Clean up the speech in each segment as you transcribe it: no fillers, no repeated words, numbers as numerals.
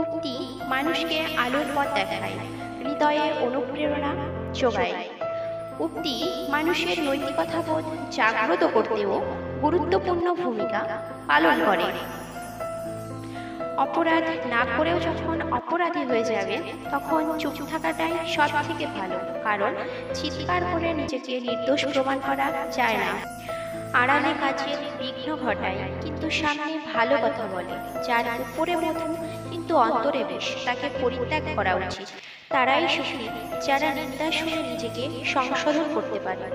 উক্তি মানুষকে আলোর পথ দেখায়, হৃদয়ে অনুপ্রেরণা যোগায়। উক্তি মানুষের নৈতিকতাবোধ জাগ্রত করতেও গুরুত্বপূর্ণ ভূমিকা পালন করে। অপরাধ না করেও যখন অপরাধী হয়ে যাবে তখন চুপ থাকাটাই সব থেকে ভালো, কারণ চিৎকার করে নিজেকে নির্দোষ প্রমাণ করা যায় না। আড়ালে কাজের বিঘ্ন ঘটায় কিন্তু সামনে ভালো কথা বলে, যার উপরে মধু কিন্তু অন্তরে বেশ, তাকে পরিত্যাগ করা উচিত। তারাই সুখী যারা নিন্দা শুনে নিজেকে সংশোধন করতে পারে।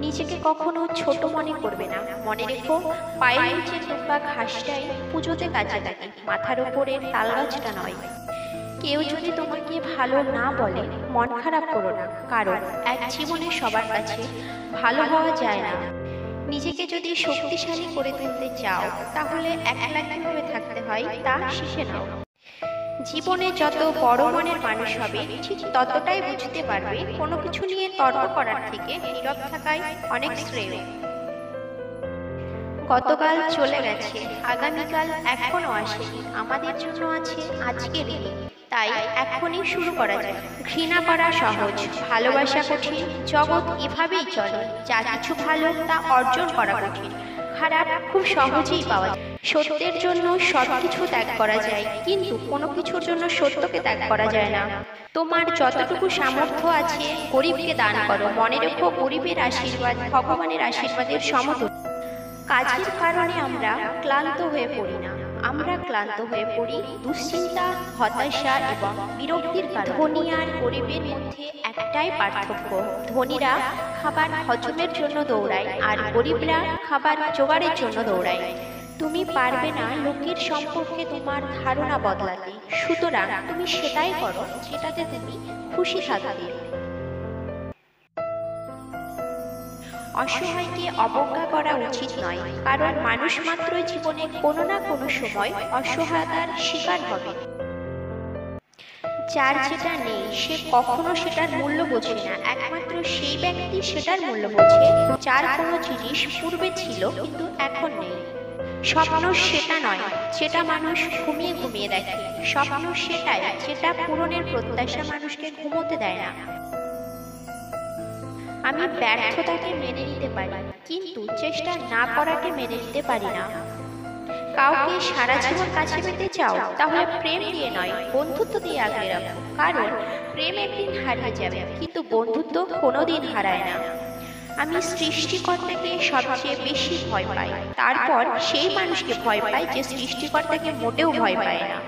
নিজেকে কখনো ছোট মনে করবে না। মনে রেখো, পায়ের নিচে ঢোকা ঘাসটাই পুজোতে কাজে লাগে, মাথার উপরে তালগাছটা নয়। কেউ যদি তোমাকে ভালো না বলে মন খারাপ করো না, কারণ এক জীবনে সবার কাছে ভালো হওয়া যায় না। নিজেকে যদি শক্তিশালী করে তুলতে চাও তাহলে একলা কিভাবে থাকতে হয় তা শিখে নাও। জীবনে যত বড় মনের মানুষ হবে ঠিক ততটাই বুঝতে পারবে কোনো কিছু নিয়ে তর্ক করার থেকে নীরব থাকাই অনেক শ্রেয়। গতকাল চলে গেছে, আগামীকাল এখনো আসেনি, আমাদের জন্য আছে আজকের দিন। তাই এখনই শুরু করা যায়। ঘৃণা করা সহজ, ভালোবাসা কঠিন। জগৎ এভাবেই চলে, যা কিছু ভালো তা অর্জন করা কঠিন, খারাপ খুব সহজেই পাওয়া যায়। সত্যের জন্য সবকিছু ত্যাগ করা যায়, কিন্তু কোনো কিছুর জন্য সত্যকে ত্যাগ করা যায় না। তোমার যতটুকু সামর্থ্য আছে গরিবকে দান করো। মনে রেখো, গরিবের আশীর্বাদ ভগবানের আশীর্বাদের সমতুল্য। কাজের কারণে আমরা ক্লান্ত হয়ে পড়ি না, আমরা ক্লান্ত হয়ে পড়ি দুশ্চিন্তা, হতাশা এবং বিরক্তির কারণে। ধনী আর গরিবের মধ্যে একটাই পার্থক্য, ধনীরা খাবার হজমের জন্য দৌড়ায় আর গরিবরা খাবার জোগাড়ের জন্য দৌড়ায়। তুমি পারবে না লোকের সম্পর্কে তোমার ধারণা বদলাতে, সুতরাং তুমি সেটাই করো যেটাতে তুমি খুশি থাকবে। অসহায়কে অবজ্ঞা করা উচিত নয়, কারণ মানুষ মাত্রই জীবনে কোনো না কোনো সময় অসহায়তার শিকার হবে। যার যেটা নেই সে কখনো সেটার মূল্য বোঝে না, একমাত্র সেই ব্যক্তি সেটার মূল্য বোঝে যার কোনো জিনিস পূর্বে ছিল কিন্তু এখন নেই। স্বপ্ন সেটা নয় যেটা মানুষ ঘুমিয়ে ঘুমিয়ে দেখে, স্বপ্ন সেটাই যেটা পূরণের প্রত্যাশা মানুষকে ঘুমোতে দেয় না। আমি ব্যর্থতাকে মেনে নিতে পারি, কিন্তু চেষ্টা না করাকে মেনে নিতে পারি না। কাউকে সারা জীবন কাছে পেতে চাও, তাহলে প্রেম দিয়ে নয় বন্ধুত্ব দিয়ে আগলে রাখো, কারণ প্রেম একদিন হারিয়ে যাবে কিন্তু বন্ধুত্ব কোনোদিন হারায় না। আমি সৃষ্টিকর্তাকে সবচেয়ে বেশি ভয় পাই, তারপর সেই মানুষকে ভয় পাই যে সৃষ্টিকর্তাকে মোটেও ভয় পায় না।